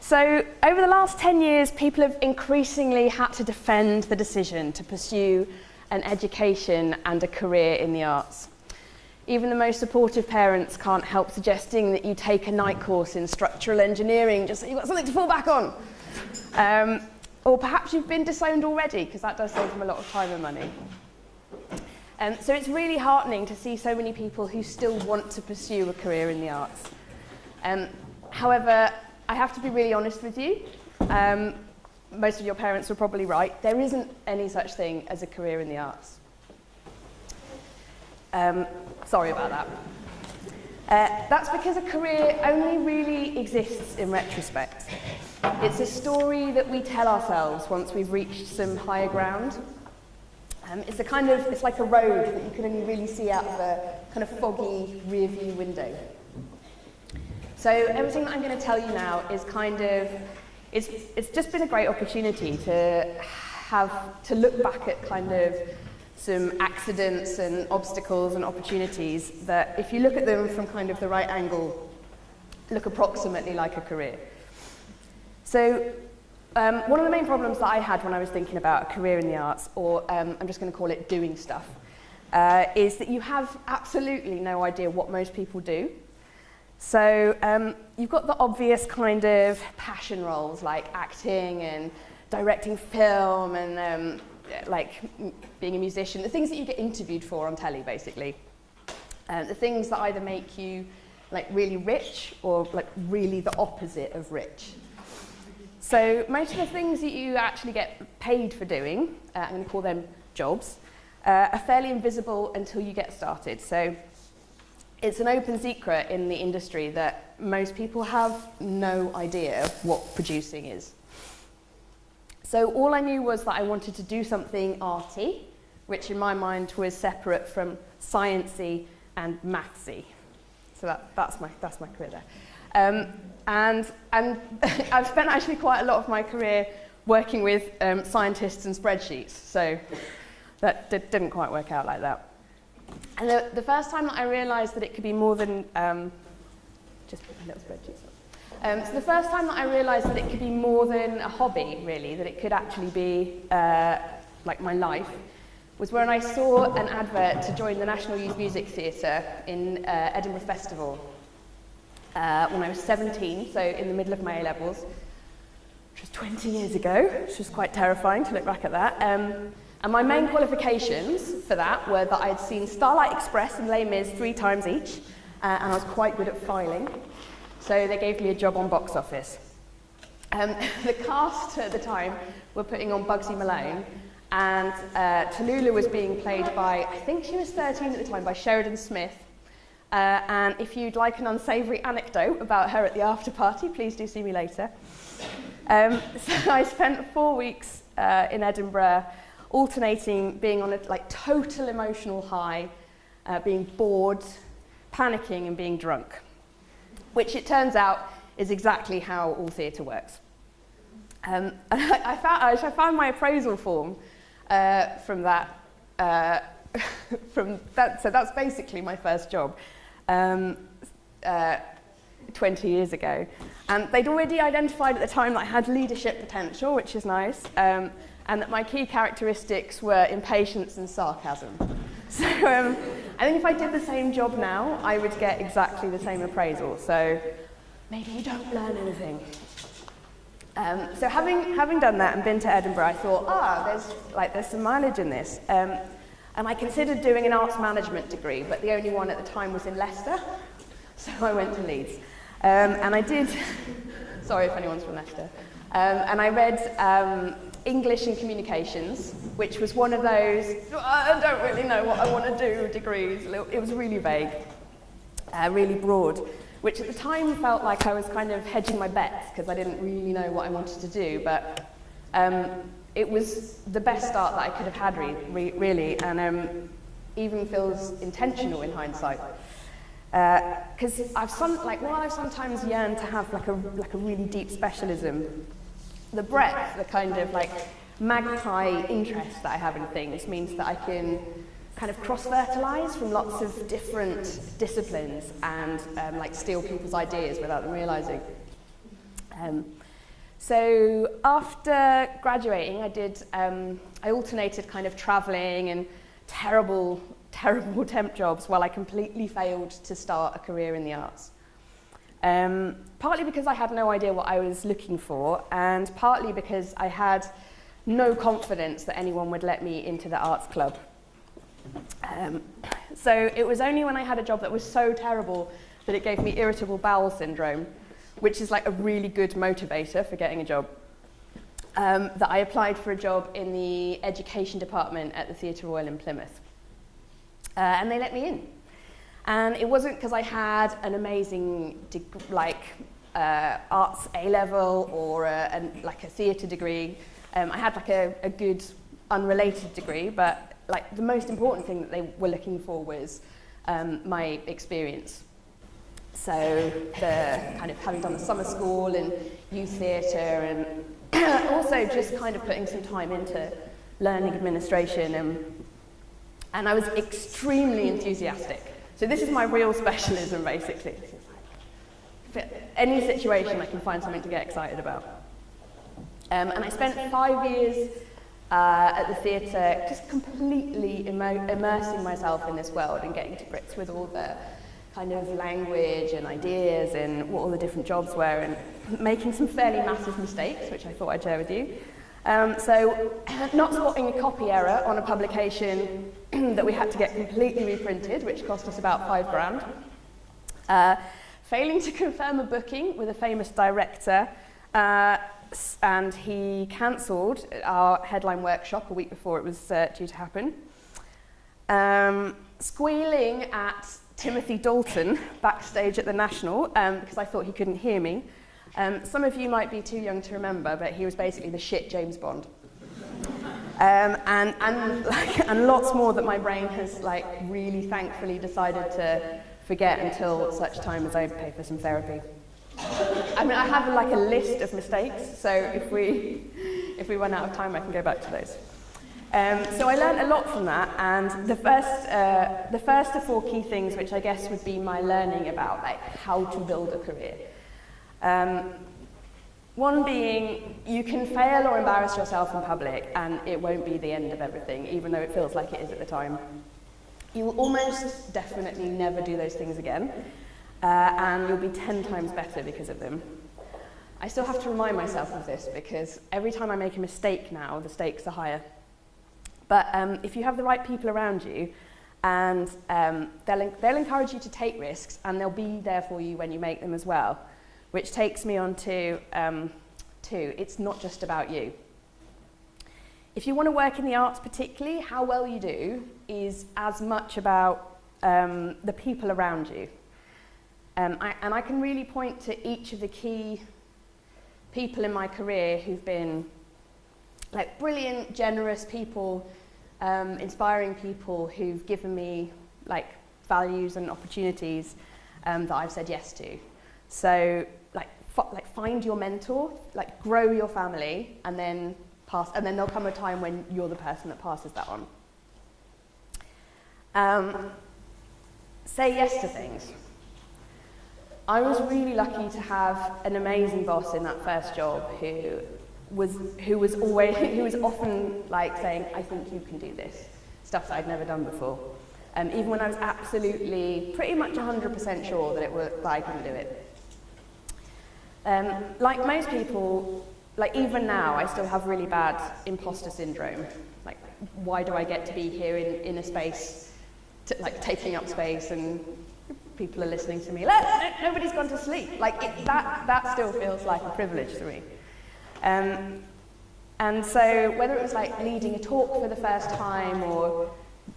So over the last 10 years, people have increasingly had to defend the decision to pursue an education and a career in the arts. Even the most supportive parents can't help suggesting that you take a night course in structural engineering just so you've got something to fall back on. Or perhaps you've been disowned already, because that does save them a lot of time and money. So it's really heartening to see so many people who still want to pursue a career in the arts. However, I have to be really honest with you. Most of your parents were probably right. There isn't any such thing as a career in the arts. Sorry about that. That's because a career only really exists in retrospect. It's a story that we tell ourselves once we've reached some higher ground. It's like a road that you can only really see out of a kind of foggy rear view window. So everything that I'm going to tell you now is it's just been a great opportunity to look back at kind of some accidents and obstacles and opportunities that, if you look at them from kind of the right angle, look approximately like a career. So one of the main problems that I had when I was thinking about a career in the arts, or I'm just going to call it doing stuff, is that you have absolutely no idea what most people do. So you've got the obvious kind of passion roles like acting and directing film and like being a musician, the things that you get interviewed for on telly, basically. The things that either make you like really rich or like really the opposite of rich. So most of the things that you actually get paid for doing, I'm going to call them jobs, are fairly invisible until you get started. So it's an open secret in the industry that most people have no idea what producing is. So all I knew was that I wanted to do something arty, which in my mind was separate from sciencey and mathsy. So that's my career there. And I've spent actually quite a lot of my career working with scientists and spreadsheets, so that didn't quite work out like that. And the first time that I realised that it could be more than just put my little spreadsheets up. So the first time that I realised that it could be more than a hobby, really, that it could actually be like my life, was when I saw an advert to join the National Youth Music Theatre in Edinburgh Festival when I was 17, so in the middle of my A-levels, which was 20 years ago, which was quite terrifying to look back at that. And my main qualifications for that were that I'd seen Starlight Express and Les Mis 3 times each, and I was quite good at filing. So they gave me a job on box office. The cast at the time were putting on Bugsy Malone, and Tallulah was being played by, I think she was 13 at the time, by Sheridan Smith. And if you'd like an unsavoury anecdote about her at the after party, please do see me later. So I spent 4 weeks in Edinburgh, alternating being on a total emotional high, being bored, panicking and being drunk, which it turns out is exactly how all theatre works. And I found my appraisal form from that, so that's basically my first job 20 years ago. And they'd already identified at the time that I had leadership potential, which is nice, and that my key characteristics were impatience and sarcasm. So I think if I did the same job now, I would get exactly the same appraisal. So maybe you don't learn anything. So having done that and been to Edinburgh, I thought, there's some mileage in this. And I considered doing an arts management degree, but the only one at the time was in Leicester. So I went to Leeds. And I did, sorry if anyone's from Leicester, and I read English and Communications, which was one of those, I don't really know what I want to do degrees. It was really vague, really broad, which at the time felt like I was kind of hedging my bets because I didn't really know what I wanted to do, but it was the best start that I could have had really, and even feels intentional in hindsight. Because while I've sometimes yearned to have like a really deep specialism, the breadth, the kind of like magpie interest that I have in things means that I can kind of cross-fertilise from lots of different disciplines and like steal people's ideas without them realising. So after graduating, I alternated kind of travelling and terrible temp jobs while I completely failed to start a career in the arts. Partly because I had no idea what I was looking for, and partly because I had no confidence that anyone would let me into the arts club. So it was only when I had a job that was so terrible that it gave me irritable bowel syndrome, which is like a really good motivator for getting a job, that I applied for a job in the education department at the Theatre Royal in Plymouth. And they let me in. And it wasn't because I had an amazing arts A-level or a theatre degree. I had like a good unrelated degree, but like the most important thing that they were looking for was my experience. So the kind of having done the summer school and youth theatre, and also just kind of putting some time into learning administration, and I was extremely enthusiastic. So this is my real specialism, basically. Any situation I can find something to get excited about. And I spent 5 years at the theatre just completely immersing myself in this world and getting to grips with all the kind of language and ideas and what all the different jobs were, and making some fairly massive mistakes, which I thought I'd share with you. So not spotting a copy error on a publication that we had to get completely reprinted, which cost us about £5,000. Failing to confirm a booking with a famous director, and he cancelled our headline workshop a week before it was due to happen. Squealing at Timothy Dalton backstage at the National because I thought he couldn't hear me. Some of you might be too young to remember, but he was basically the shit James Bond. And lots more that my brain has really thankfully decided to forget until such time as I pay for some therapy. I mean, I have a list of mistakes, so if we run out of time, I can go back to those. So I learned a lot from that, and the first of 4 key things, which I guess would be my learning about how to build a career. One being, you can fail or embarrass yourself in public, and it won't be the end of everything, even though it feels like it is at the time. You will almost definitely never do those things again, and you'll be 10 times better because of them. I still have to remind myself of this, because every time I make a mistake now, the stakes are higher. But if you have the right people around you, and they'll encourage you to take risks, and they'll be there for you when you make them as well, which takes me on to it's not just about you. If you want to work in the arts particularly, how well you do is as much about the people around you. And I can really point to each of the key people in my career who've been brilliant, generous people, inspiring people who've given me values and opportunities that I've said yes to. So find your mentor, grow your family, and then there'll come a time when you're the person that passes that on. Say yes to things. I was really lucky to have an amazing boss in that first job who was often saying, I think you can do this, stuff that I'd never done before. Even when I was absolutely pretty much 100% sure that I couldn't do it. Like most people, even now, I still have really bad imposter syndrome. Why do I get to be here in a space, taking up space, and people are listening to me? Nobody's gone to sleep. That still feels like a privilege to me. And so whether it was leading a talk for the first time or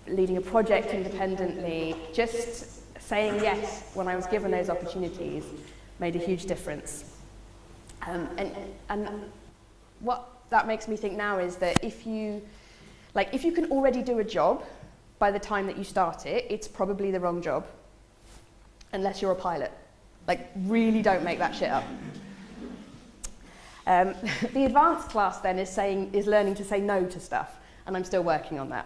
leading a project independently, just saying yes when I was given those opportunities made a huge difference. And what that makes me think now is that if you can already do a job by the time that you start it, it's probably the wrong job, unless you're a pilot. Really don't make that shit up. The advanced class then is learning to say no to stuff, and I'm still working on that.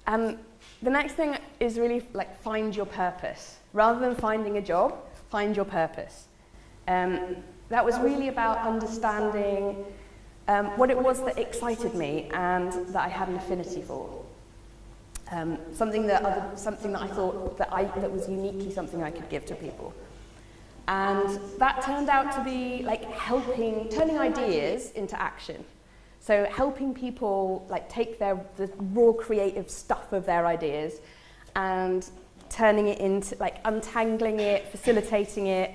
And the next thing is really find your purpose. Rather than finding a job, find your purpose. that was really about understanding what it was that excited me and that I had an affinity for. Something that I thought that was uniquely something I could give to people. And that turned out to be like turning ideas into action. So helping people like take the raw creative stuff of their ideas and turning it into, like untangling it, facilitating it,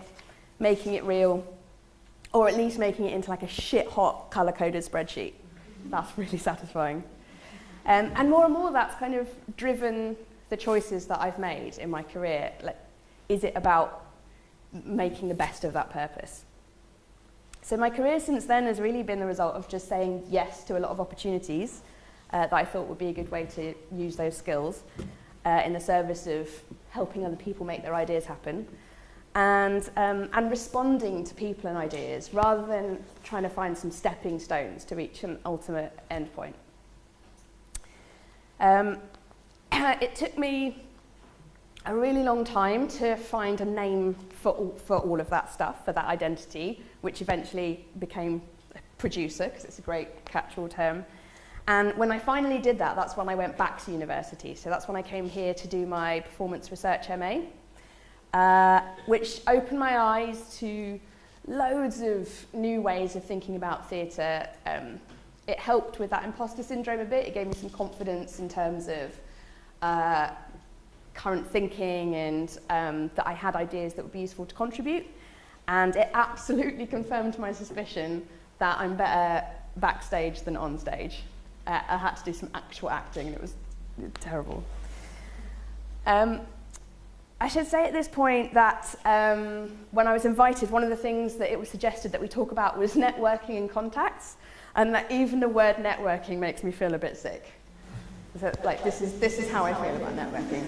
making it real, or at least making it into like a shit hot color-coded spreadsheet. That's really satisfying. And more that's kind of driven the choices that I've made in my career. Like, is it about making the best of that purpose? So my career since then has really been the result of just saying yes to a lot of opportunities that I thought would be a good way to use those skills in the service of helping other people make their ideas happen, and responding to people and ideas rather than trying to find some stepping stones to reach an ultimate endpoint. It took me a really long time to find a name for all of that stuff, for that identity, which eventually became a producer, because it's a great catch-all term. And when I finally did that, that's when I went back to university. So that's when I came here to do my performance research MA, which opened my eyes to loads of new ways of thinking about theatre. It helped with that imposter syndrome a bit. It gave me some confidence in terms of current thinking and that I had ideas that would be useful to contribute. And it absolutely confirmed my suspicion that I'm better backstage than on stage. I had to do some actual acting and it was terrible. I should say at this point that when I was invited, one of the things that it was suggested that we talk about was networking and contacts, and that even the word networking makes me feel a bit sick. So, like, this is how I feel about networking.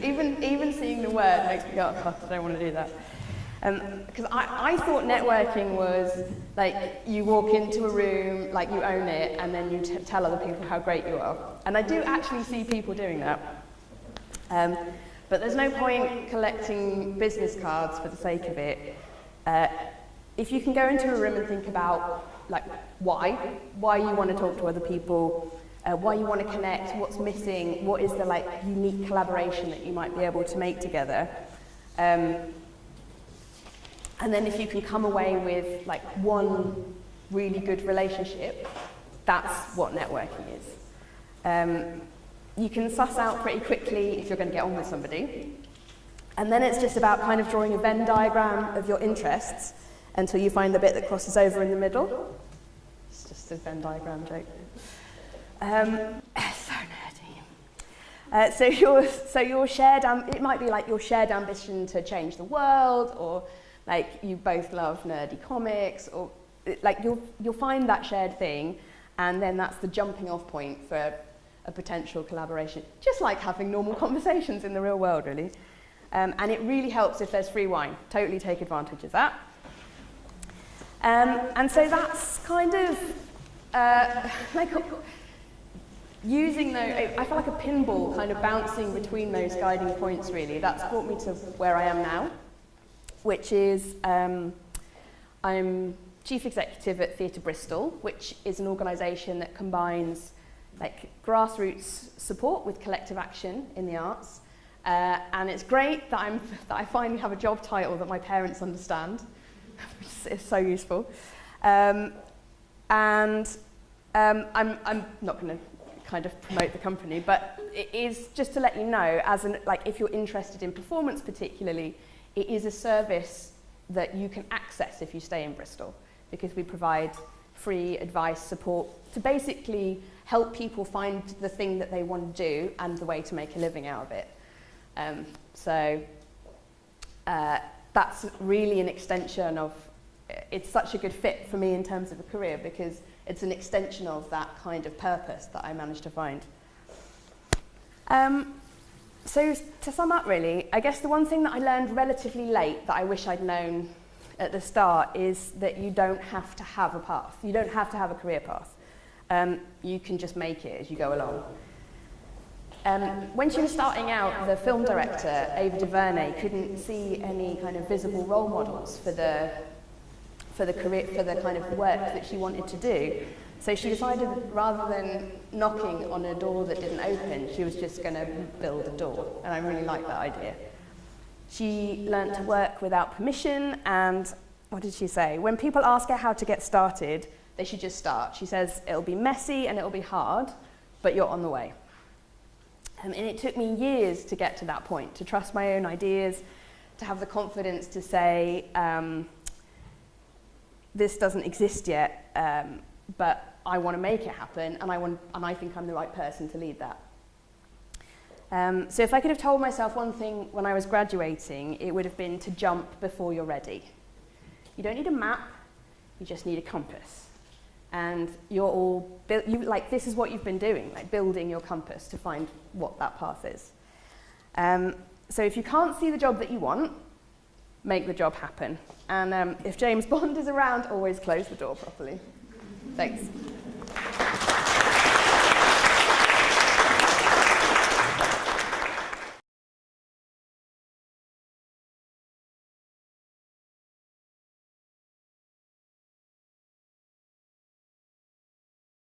Even seeing the word makes me go, oh God, I don't want to do that. Because I thought networking was like you walk into a room, like you own it, and then you tell other people how great you are. And I do actually see people doing that. But there's no point collecting business cards for the sake of it. If you can go into a room and think about like why you want to talk to other people, why you want to connect, what's missing, what is the like unique collaboration that you might be able to make together. And then if you can come away with like one really good relationship, that's what networking is. You can suss out pretty quickly if you're going to get on with somebody. And then it's just about kind of drawing a Venn diagram of your interests until you find the bit that crosses over in the middle. It's just a Venn diagram joke. So nerdy. So your shared, it might be like your shared ambition to change the world, or like you both love nerdy comics, or like you'll find that shared thing, and then that's the jumping off point for a potential collaboration. Just like having normal conversations in the real world, really. And it really helps if there's free wine. Totally take advantage of that. And so that's kind of like using those, I feel like a pinball kind of bouncing between those guiding points, really. That's brought me to where I am now, which is I'm Chief Executive at Theatre Bristol, which is an organisation that combines like grassroots support with collective action in the arts. And it's great that I finally have a job title that my parents understand, which is so useful. I'm not going to kind of promote the company, but it is just to let you know, if you're interested in performance particularly, it is a service that you can access if you stay in Bristol, because we provide free advice, support to basically help people find the thing that they want to do and the way to make a living out of it. That's really an extension of, it's such a good fit for me in terms of a career, because it's an extension of that kind of purpose that I managed to find. So to sum up really, I guess the one thing that I learned relatively late that I wish I'd known at the start is that you don't have to have a path. You don't have to have a career path. You can just make it as you go along. When she was starting out, the film director, Ava DuVernay, couldn't see any kind of visible role models for the career, for the kind of work that she wanted to do. So she decided, rather than knocking on a door that didn't open, she was just going to build a door. And I really like that idea. She learned to work without permission, and what did she say? When people ask her how to get started, they should just start. She says, it'll be messy and it'll be hard, but you're on the way. And it took me years to get to that point, to trust my own ideas, to have the confidence to say, this doesn't exist yet, but I want to make it happen, and I think I'm the right person to lead that. So if I could have told myself one thing when I was graduating, it would have been to jump before you're ready. You don't need a map, you just need a compass. And you're all, this is what you've been doing, like building your compass to find what that path is. So if you can't see the job that you want, make the job happen. And if James Bond is around, always close the door properly. Thanks.